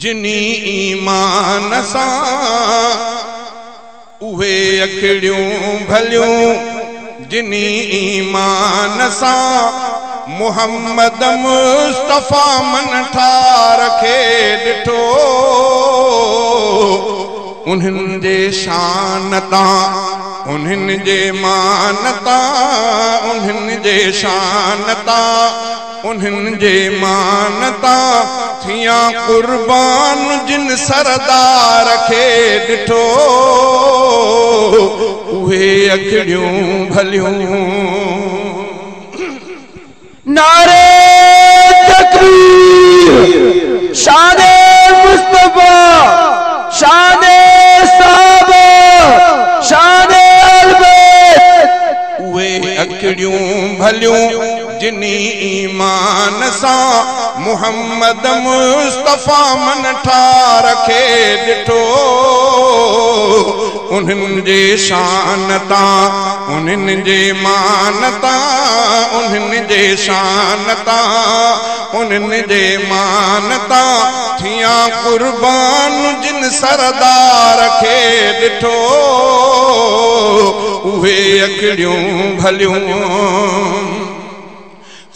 जिनी ईमान सां उहे अखिड़ियूं भलियूं, जिनी ईमान सां मुहम्मद मुस्तफा मन ठार खे ॾिठो, उन्हनि जे शान तां उन्हनि जे मान तां, उन्हनि जे शान तां उन्हनि जे मान तां थिया कुर्बान जिन सरदार खे ॾिठो, उहे अखिड़ियूं भलियूं। नारे तकबीर, शाने मुस्तफा, शाने साहबा, शाने अलबैत। उहे अखिड़ियूं भलियूं जिनी ईमान सां मुहम्मद मुस्तफा मन ठार खे ॾिठो, उन्हनि जे शान तां उन्हनि जे मान तां, उन्हनि जे शान तां उन्हनि जे मान तां थिया कुर्बान जिन सरदार खे ॾिठो, उहे अखिड़ियूं भलियूं।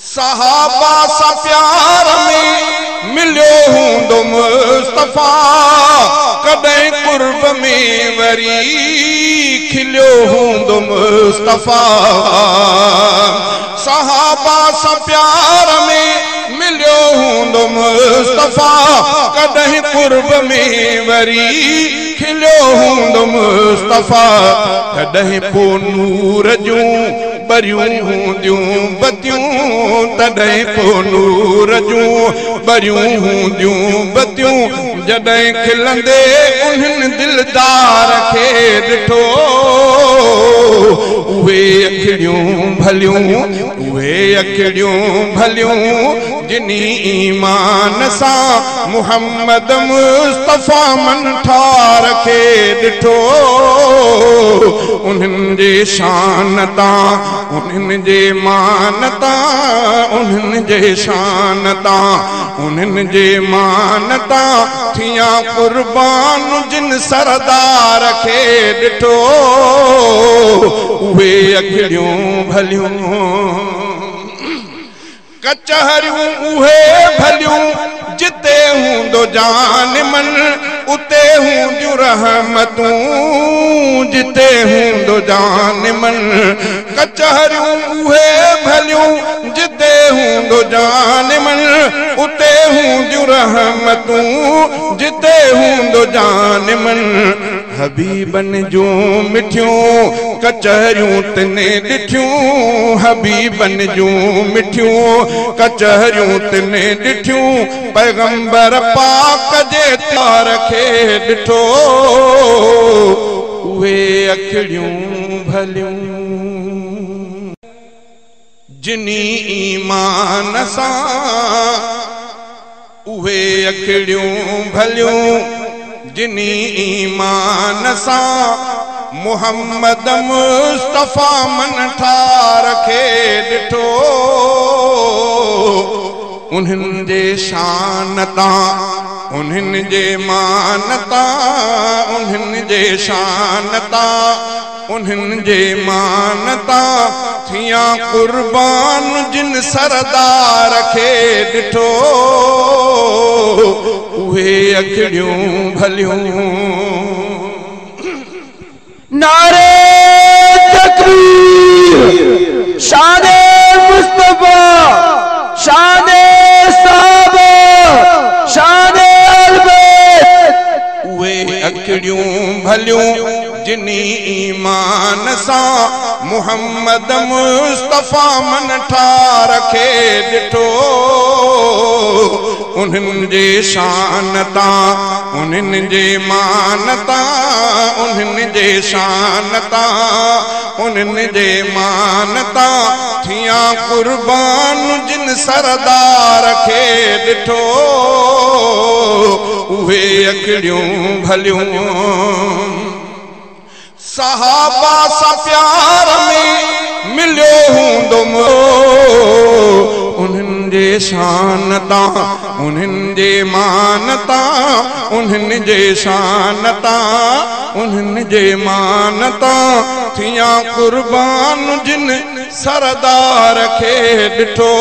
सहाबा सां प्यार में मिलियो हूंदो मुस्तफा, कॾहिं कुर्ब में वरी खिलियो हूंदो मुस्तफा। सहाबा सां प्यार में मिलियो हूंदो मुस्तफा, कॾहिं कुर्ब में वरी खिलियो हूंदो मुस्तफा। कॾहिं पोइ नूर जूं बरियूं हूंदियूं बतियूं, तॾहिं पोइ नूर जूं बरियूं हूंदियूं बतियूं, जॾहिं खिलंदे उन्हनि दिलदार खे ॾिठो, उहे अखिड़ियूं भलियूं, उहे अखिड़ियूं भलियूं जिनी ईमान सां मुहम्मद मुस्तफा मन ठार खे ॾिठो, उन्हनि जे शान तां उन्हनि जे मान तां, उन्हनि जे शान तां उन्हनि जे मान तां थिया कुर्बान जिन सरदार खे ॾिठो, उहे अखिड़ियूं भलियूं। कचहरियूं उहे भलियूं जिते हूंदो जान मन, उते हूंदियूं रहमतूं जिते हूंदो जान मन। कचहरियूं उहे भलियूं जिते हूंदो जान मन, उते हूंदियूं रहमतूं जिते हूंदो जान मन। हबीबन जूं मिठियूं कचहरियूं तिने ॾिठियूं, हबीबन जूं मिठियूं कचहरियूं तिने ॾिठियूं, पैगंबर पाक जे तार खे ॾिठो, उहे अखिड़ियूं भलियूं जिनी ईमान सां उहे अखिड़ियूं भलियूं, जिनी ईमान सां मुहम्मद मुस्तफा मन ठार खे ॾिठो, उन्हनि जे शान तां उन्हनि जे मान तां, उन्हनि जे शान तां उन्हनि जे मान तां थिया कुर्बान जिन सरदार खे ॾिठो, उहे अखिड़ियूं भलियूं। नारे तकबीर, शाने मुस्तफा, शाने साहबा, शाने अलबैत। उहे अखिड़ियूं भलियूं जिनी ईमान सां मुहम्मद मुस्तफा मन ठार खे ॾिठो, उन्हनि जे शान तां उन्हनि जे मान तां, उन्हनि जे शान तां उन्हनि जे मान तां थिया कुर्बान जिन सरदार खे ॾिठो, उहे अखिड़ियूं भलियूं। सहाबा सां प्यार में मिलियो हूंदो उन्हनि जे शानता उन्हनि जे मानता उन्हनि जे शानता उन्हनि जे मानता थिया कुर्बान जिन सरदार खे ॾिठो